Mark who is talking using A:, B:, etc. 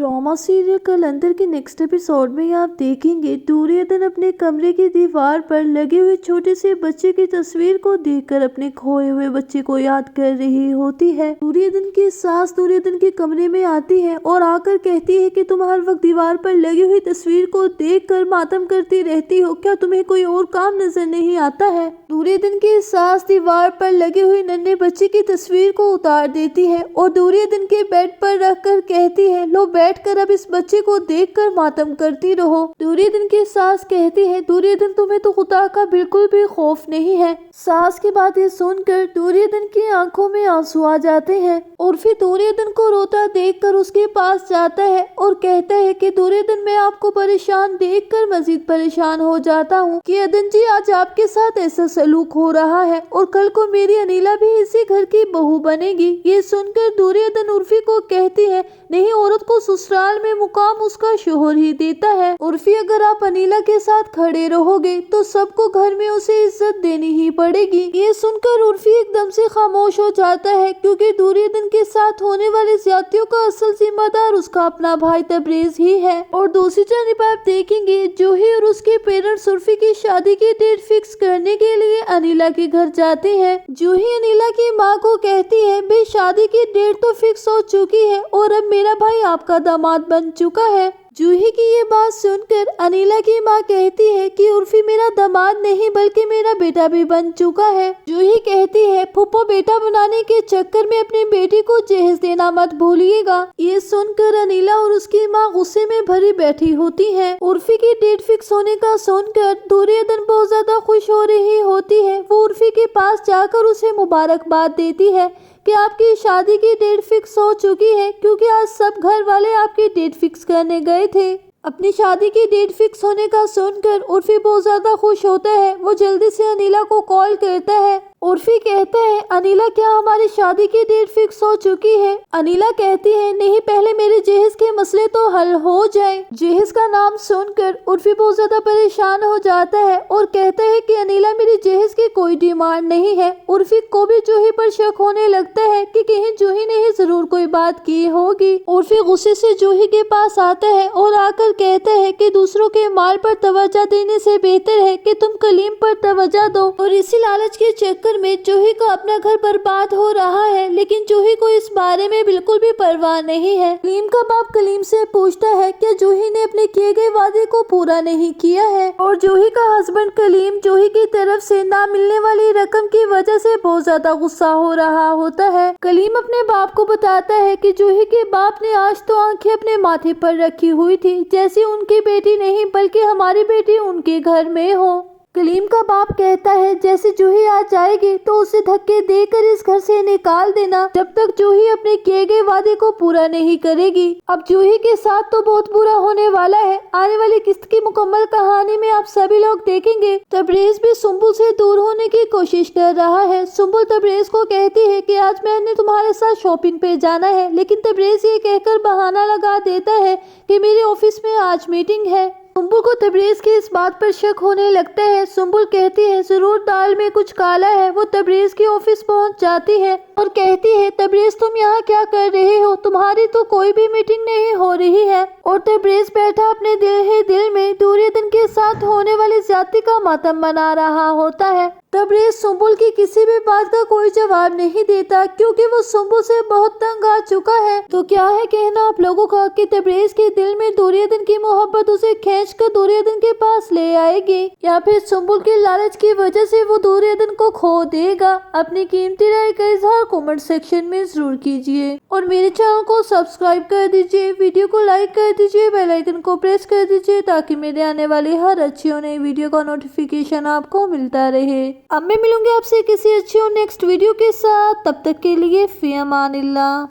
A: Drama serial कलंदर के next episode में आप देखेंगे दुर्योधन अपने कमरे की दीवार पर लगे हुए छोटे से बच्चे की तस्वीर को देखकर अपने खोए हुए बच्चे को याद कर रही होती है। दुर्योधन की सास दुर्योधन के कमरे में आती है और आकर कहती है कि तुम हर वक्त दीवार पर लगी हुई तस्वीर को देखकर मातम करती रहती हो, क्या तुम्हें कोई और काम नजर नहीं आता है। दुर्योधन की सास दीवार पर लगे हुए नन्हे बच्चे की तस्वीर को उतार देती है और दुर्योधन के बेड पर रखकर कहती है, लो बैठकर अब इस बच्चे को देखकर मातम करती रहो। दुर्योधन की सास कहती है, दुर्योधन तुम्हें तो खुदा का बिल्कुल भी खौफ नहीं है। सास की बातें सुनकर दुर्योधन की आंखों में आंसू आ जाते हैं और फिर दुर्योधन को रोता देखकर उसके पास जाता है और कहता है कि दुर्योधन मैं आपको परेशान देखकर मजीद परेशान हो जाता हूँ कि अदन जी आज आपके साथ ऐसा सलूक हो रहा है और कल को मेरी अनिला भी इसी घर की बहू बनेगी। ये सुनकर दुर्योधन उर्फी को कहती है, नहीं, औरत को ससुराल में मुकाम उसका शोहर ही देता है। उर्फी अगर आप अनिला के साथ खड़े रहोगे तो सबको घर में उसे इज्जत देनी ही पड़ेगी। ये सुनकर उर्फी एकदम से खामोश हो जाता है क्योंकि दुर्योधन के साथ होने वाली ज्यादतियों का असल जिम्मेदार उसका अपना भाई तबरेज ही है। और दूसरी जानब आप देखेंगे जूही और उसके पेरेंट्स उर्फी की शादी की डेट फिक्स करने के लिए अनिला के घर जाते हैं। जूही अनिला की माँ को कहती है, भाई शादी की डेट तो फिक्स हो चुकी है और अब मेरा भाई आपका दामाद बन चुका है। जूही की ये बात सुनकर अनिला की माँ कहती है कि उर्फी मेरा दामाद नहीं बल्कि मेरा बेटा भी बन चुका है। जूही कहती है, फुप्पो बेटा बनाने के चक्कर में अपनी बेटी को जहेज देना मत भूलिएगा। ये सुनकर अनिला और उसकी माँ गुस्से में भरी बैठी होती हैं। उर्फी की डेट फिक्स होने का सुनकर दुर्योधन बहुत ज्यादा खुश हो रही होती है। वो उर्फी के पास जाकर उसे मुबारकबाद देती है कि आपकी शादी की डेट फिक्स हो चुकी है क्योंकि आज सब घर वाले आपकी डेट फिक्स करने गए थे। अपनी शादी की डेट फिक्स होने का सुनकर उर्फी बहुत ज्यादा खुश होता है। वो जल्दी से अनिला को कॉल करता है। उर्फी कहता है, अनिला क्या हमारी शादी की डेट फिक्स हो चुकी है? अनिला कहती है, नहीं, पहले मेरे जहेज के मसले तो हल हो जाए। जहेज का नाम सुनकर उर्फी बहुत ज्यादा परेशान हो जाता है और कहता है कि अनिला मेरी जहेज की कोई डिमांड नहीं है। उर्फी को भी जूही पर शक होने लगता है कि कहीं जूही ने ही जरूर कोई बात की होगी। उर्फी गुस्से से जूही के पास आता है और आकर कहता है कि दूसरों के माल पर तवज्जो देने से बेहतर है कि तुम कलीम पर तवज्जो दो। और इसी लालच के चक्कर में जूही का अपना घर बर्बाद हो रहा है, लेकिन जूही को इस बारे में बिल्कुल भी परवाह नहीं है। कलीम का बाप कलीम से पूछता है कि जूही ने अपने किए गए वादे को पूरा नहीं किया है और जूही का हस्बैंड कलीम जूही की तरफ से ना मिलने वाली रकम की वजह से बहुत ज्यादा गुस्सा हो रहा होता है। कलीम अपने बाप को बताता है कि जूही के बाप ने आज तो आंखें अपने माथे पर रखी हुई थी जैसी उनकी बेटी नहीं बल्कि हमारी बेटी उनके घर में हो। कलीम का बाप कहता है, जैसे जूही आ जाएगी तो उसे धक्के देकर इस घर से निकाल देना जब तक जूही अपने किए गए वादे को पूरा नहीं करेगी। अब जूही के साथ तो बहुत बुरा होने वाला है। आने वाली किस्त की मुकम्मल कहानी में आप सभी लोग देखेंगे तबरेज भी सुम्बुल से दूर होने की कोशिश कर रहा है। सुम्बुल तबरेज को कहती है कि आज मैंने तुम्हारे साथ शॉपिंग पे जाना है, लेकिन तबरेज ये कहकर बहाना लगा देता है कि मेरे ऑफिस में आज मीटिंग है। सुम्बुल को तबरेज की इस बात पर शक होने लगता है। सुम्बुल कहती है, जरूर दाल में कुछ काला है। वो तबरेज के ऑफिस पहुंच जाती है और कहती है, तबरेज तुम यहाँ क्या कर रहे हो? तुम्हारी तो कोई भी मीटिंग नहीं हो रही है। और तबरेज बैठा अपने दिल में दुर्योधन के साथ होने वाली ज्यादती का मातम मना रहा होता है। तबरेज सुम्बुल की किसी भी बात का कोई जवाब नहीं देता क्योंकि वो सुम्बुल से बहुत तंग आ चुका है। तो क्या है कहना आप लोगों का कि तबरेज के दिल में दुर्योधन की मोहब्बत उसे खींचकर दुर्योधन के पास ले आएगी या फिर सुम्बुल के लालच की वजह से वो दुर्योधन को खो देगा? अपनी कीमती राय का इजहार कमेंट सेक्शन में जरूर कीजिए और मेरे चैनल को सब्सक्राइब कर दीजिए, वीडियो को लाइक कर दीजिए, बेल आइकन को प्रेस कर दीजिए ताकि मेरे आने वाली हर अच्छी और नई वीडियो का नोटिफिकेशन आपको मिलता रहे। अब मैं मिलूंगी आपसे किसी अच्छी और नेक्स्ट वीडियो के साथ। तब तक के लिए फी अमानिल्लाह।